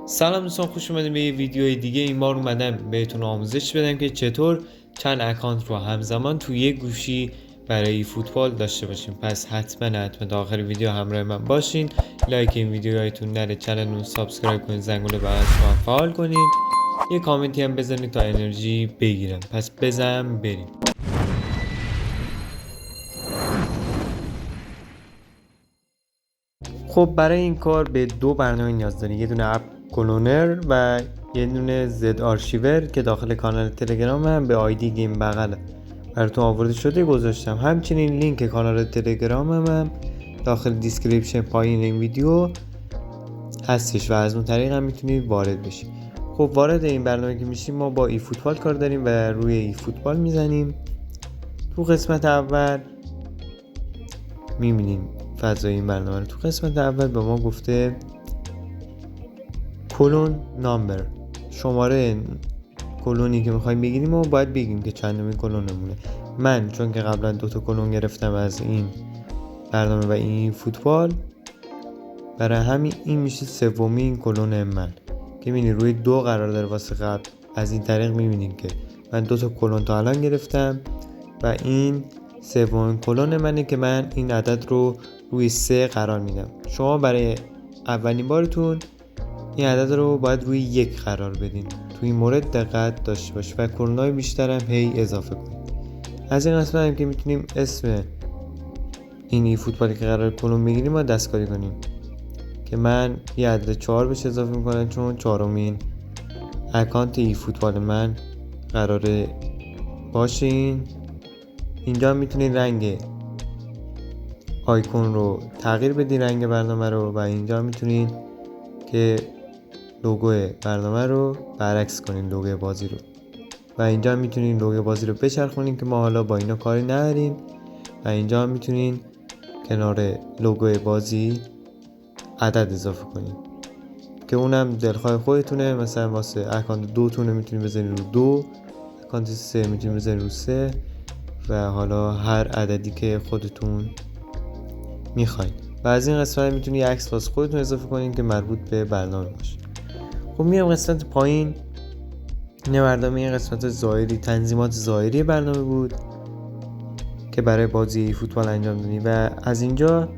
سلام دوستان، خوش اومدید به یه ویدیوی دیگه. این بار اومدم بهتون آموزش بدم که چطور چند اکانت رو همزمان توی یک گوشی برای فوتبال داشته باشیم. پس حتما تا آخر ویدیو همراه من باشین. لایک این ویدیو هایتون نره، چنل رو سابسکرایب کنید، زنگوله بغلش رو فعال کنید، یه کامنتی هم بزنید تا انرژی بگیرم. پس بزن بریم. خب برای این کار به دو برنامه نیاز دارید، یه دونه اپ کلونر و یه دونه زد آرشیور که داخل کانال تلگرام هم به آیدی گیم بغل براتون آورده شده گذاشتم. همچنین لینک کانال تلگرام هم داخل دیسکریپشن پایین این ویدیو هستش و از اون طریق هم میتونید وارد بشید. خب وارد این برنامه که میشیم ما با ای فوتبال کار داریم و روی ای فوتبال میزنیم. تو قسمت اول میبینیم فضای این برنامه رو. تو قسمت اول به ما گفته کلون نامبر، شماره کلونی که میخوایم بگیریم و باید بگیم که چندمین کلونمونه. من چون که قبلا 2 کلون گرفتم از این برنامه و این فوتبال، برای همین این میشه سومین کلون من که میبینی روی 2 قرار داره واسه قبل. از این طریق میبینیم که من 2 کلون تا الان گرفتم و این سومین کلون منه که من این عدد رو روی 3 قرار میدم. شما برای اولین بارتون این عدد رو باید روی 1 قرار بدین. تو این مورد دقت داشته باش و کلونای بیشتر هم هی اضافه کنید. از این قسمت هم که میتونیم اسم این ای فوتبالی که قرار کلون بگیریم ما دستکاری کنیم که من یه عدد 4 بهش اضافه میکنم چون 4مین اکانت ای فوتبال من قراره باشین. اینجا میتونید رنگ آیکون رو تغییر بدین، رنگ برنامه رو، و اینجا میتونید که لوگو برنامه رو برعکس کنین، لوگو بازی رو، و اینجا میتونین لوگو بازی رو بچرخونین که ما حالا با اینا کاری نداریم. و اینجا میتونین کنار لوگو بازی عدد اضافه کنین که اونم دلخواه خودتونه. مثلا واسه اکانت 2 تونه میتونین بزنین رو 2، اکانت 3 میتونین بزنین رو 3 و حالا هر عددی که خودتون میخواین. و از این قسمت میتونید عکس واسه خودتون اضافه کنین که مربوط به برنامه باشه. خب میام قسمت پایین. این برنامه قسمت ظاهری، تنظیمات ظاهری برنامه بود که برای بازی فوتبال انجام دادیم و از اینجا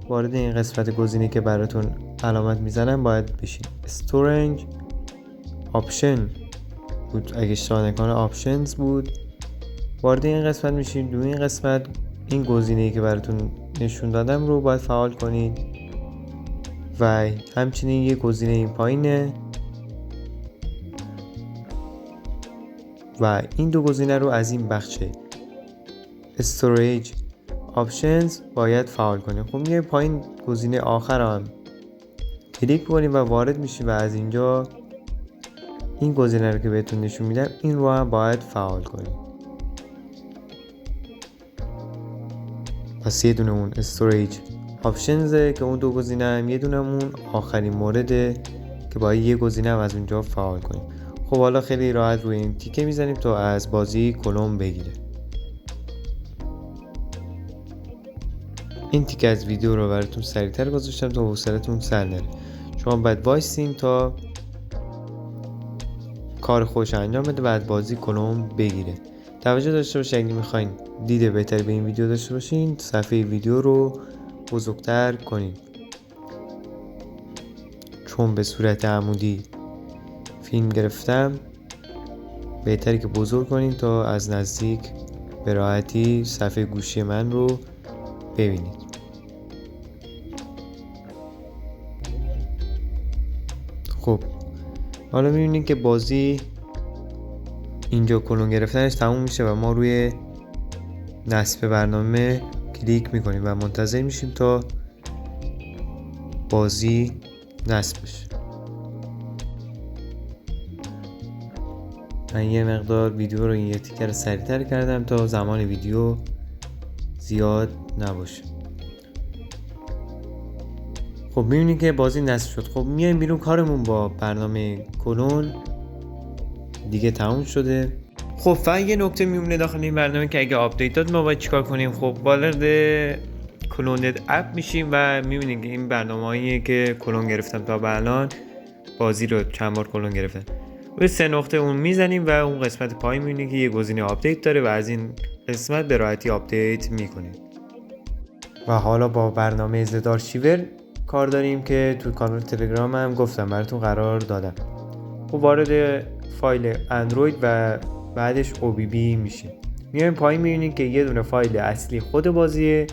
وارد این قسمت گزینه که براتون علامت میزنم باید بشین. استورنج آپشن بود اگه اشتباه نکنم، آپشنز بود. وارد این قسمت میشین. دو این قسمت این گزینه‌ای که براتون نشون دادم رو باید فعال کنید و همچنین یه گزینه این پایینه و این دو گزینه رو از این بخش استوریج آپشنز باید فعال کنیم. خب میای پایین گزینه آخر هم کلیک کنیم و وارد میشیم و از اینجا این گزینه رو که بهتون نشون میدم این رو هم باید فعال کنیم. پس یه دونه اون استوریج آپشنزه که اون دو گزینه هم، یه دونه اون آخرین مورده که باید یه گزینه هم از اونجا فعال کنیم. خب حالا خیلی راحت روی این تیکه میزنیم تا از بازی کلون بگیره. این تیکه از ویدیو رو براتون سریعتر گذاشتم تا حوصلتون سر نره. شما باید وایسین تا کار خوش انجام بده بعد بازی کلون بگیره. توجه داشته باشید اگه میخواین دید بهتری به این ویدیو داشته باشین صفحه ویدیو رو بزرگتر کنین، چون به صورت عمودی فیلم گرفتم بهتری که بزرگ کنین تا از نزدیک به راحتی صفحه گوشی من رو ببینید. خب حالا میبینید که بازی اینجا کلون گرفتنش تموم میشه و ما روی نصب برنامه کلیک میکنیم و منتظر میشیم تا بازی نصب بشه. من یه مقدار ویدیو رو این یه تیکر سریعتر کردم تا زمان ویدیو زیاد نباشه. خب میبینید که بازی نصب شد. خب میایم بیرون. کارمون با برنامه کلون دیگه تموم شده. خب فقط یه نکته میمونه داخل این برنامه که اگه آپدیت داد ما باید چیکار کنیم. خب وارد کلوند اپ میشیم و میبینید که این برنامه‌ایه که کلون گرفتم تا به الان بازی رو چند بار کلون گرفتن. روی 3 نقطه اون میزنیم و اون قسمت پایین میبینید که یه گزینه آپدیت داره و از این قسمت به راحتی آپدیت میکنید. و حالا با برنامه زد آرشیور کار داریم که تو کانال تلگرام هم گفتم براتون قرار دادم. خب وارد فایل اندروید و بعدش OBB میشیم. میایم پایین میبینید که یه دونه فایل اصلی خود بازیه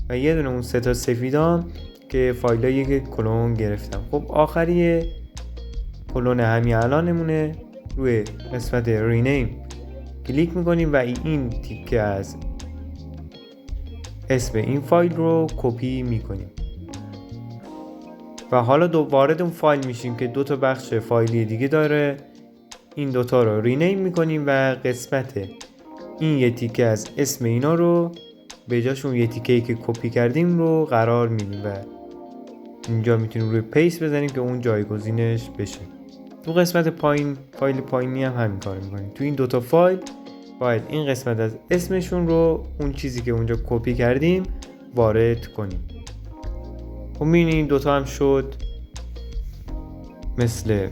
و یه دونه اون 3 تا سفیدام که فایلایی که کلون گرفتم. خب آخری کلون همین الانمونه. روی قسمت رینیم کلیک میکنیم و این تیکه از اسم این فایل رو کپی میکنیم و حالا وارد اون فایل میشیم که 2 تا بخش فایلی دیگه داره. این دوتا رو رینیم میکنیم و قسمت این یه تیکه از اسم اینا رو به جاشون یه تیکه‌ای که کپی کردیم رو قرار میدیم و اینجا میتونیم روی پیست بزنیم که اون جایگزینش بشه. تو قسمت پایین فایل پایینی هم همین کارو میکنیم. تو این دوتا فایل باید این قسمت از اسمشون رو اون چیزی که اونجا کپی کردیم وارد کنیم. خب میبینید دوتا هم شد مثل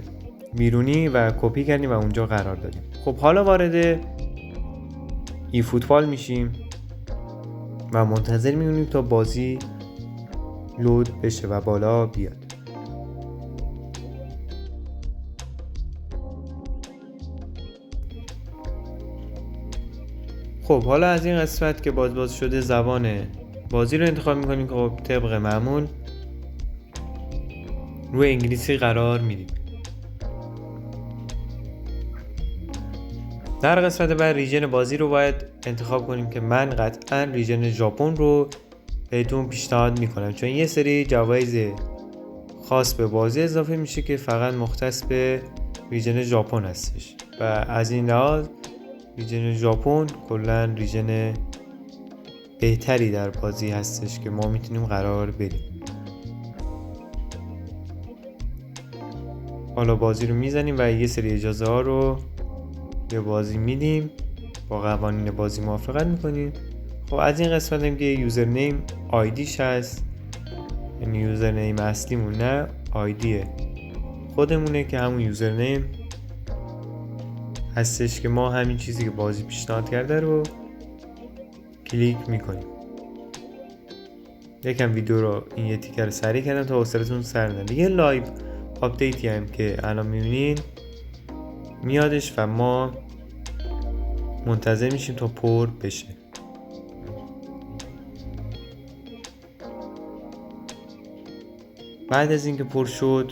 بیرونی و کپی کردیم و اونجا قرار دادیم. خب حالا وارد ای فوتبال میشیم و منتظر میمونیم تا بازی لود بشه و بالا بیاد. خب حالا از این قسمت که باز شده زبان بازی رو انتخاب میکنیم که خب طبق معمول روی انگلیسی قرار میدیم. در قسمت بعد ریژن بازی رو باید انتخاب کنیم که من قطعا ریژن ژاپن رو بهتون پیشنهاد میکنم چون یه سری جوایز خاص به بازی اضافه میشه که فقط مختص به ریژن ژاپن هستش و از این لحاظ ریژن ژاپن کلا ریژن بهتری در بازی هستش که ما میتونیم قرار بدیم. حالا بازی رو میزنیم و یه سری اجازه ها رو به بازی میدیم، با قوانین بازی موافقت میکنیم. خب از این قسمت هم که یوزرنیم آیدیش هست، یعنی یوزرنیم اصلیمون نه، آیدی خودمونه که همون یوزرنیم هستش که ما همین چیزی که بازی پیشنهاد کرده رو کلیک میکنیم. یکم ویدیو رو این یه تیکه رو سریع کردم تا حوصلتون سر نره. یه لایو آپدیتی هم که الان میبینین میادش و ما منتظر میشیم تا پر بشه. بعد از اینکه پر شد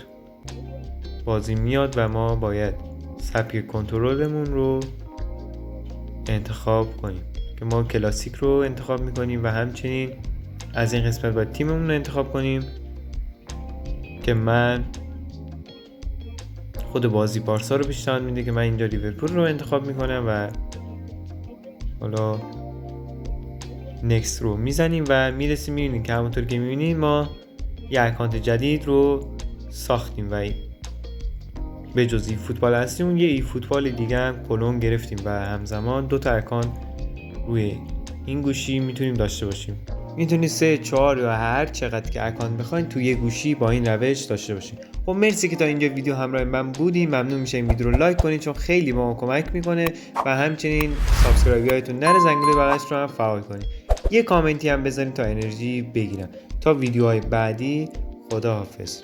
بازی میاد و ما باید سبک کنترلمون رو انتخاب کنیم که ما کلاسیک رو انتخاب میکنیم و همچنین از این قسمت باید تیممون رو انتخاب کنیم که من خود بازی بارسا رو پیشنهاد میده که من اینجا لیورپول رو انتخاب میکنم و حالا نکست رو میزنیم و میرسیم میبینیم که همونطور که میبینیم ما یه اکانت جدید رو ساختیم و به جز ای فوتبال اصلیمون یه ای فوتبال دیگه هم کلون گرفتیم و همزمان 2 تا اکانت روی این گوشی میتونیم داشته باشیم. میتونید 3 4 یا هر چقدر که اکانت بخواید توی یه گوشی با این روش داشته باشید. خب مرسی که تا اینجا ویدیو همراه من بودین. ممنون میشه این ویدیو رو لایک کنید چون خیلی به ما کمک میکنه و همچنین سابسکرایبیاتون نره زنگوله بغلش رو هم فعال کنید. یه کامنتی هم بذارید تا انرژی بگیرم. تا ویدیوهای بعدی، خداحافظ.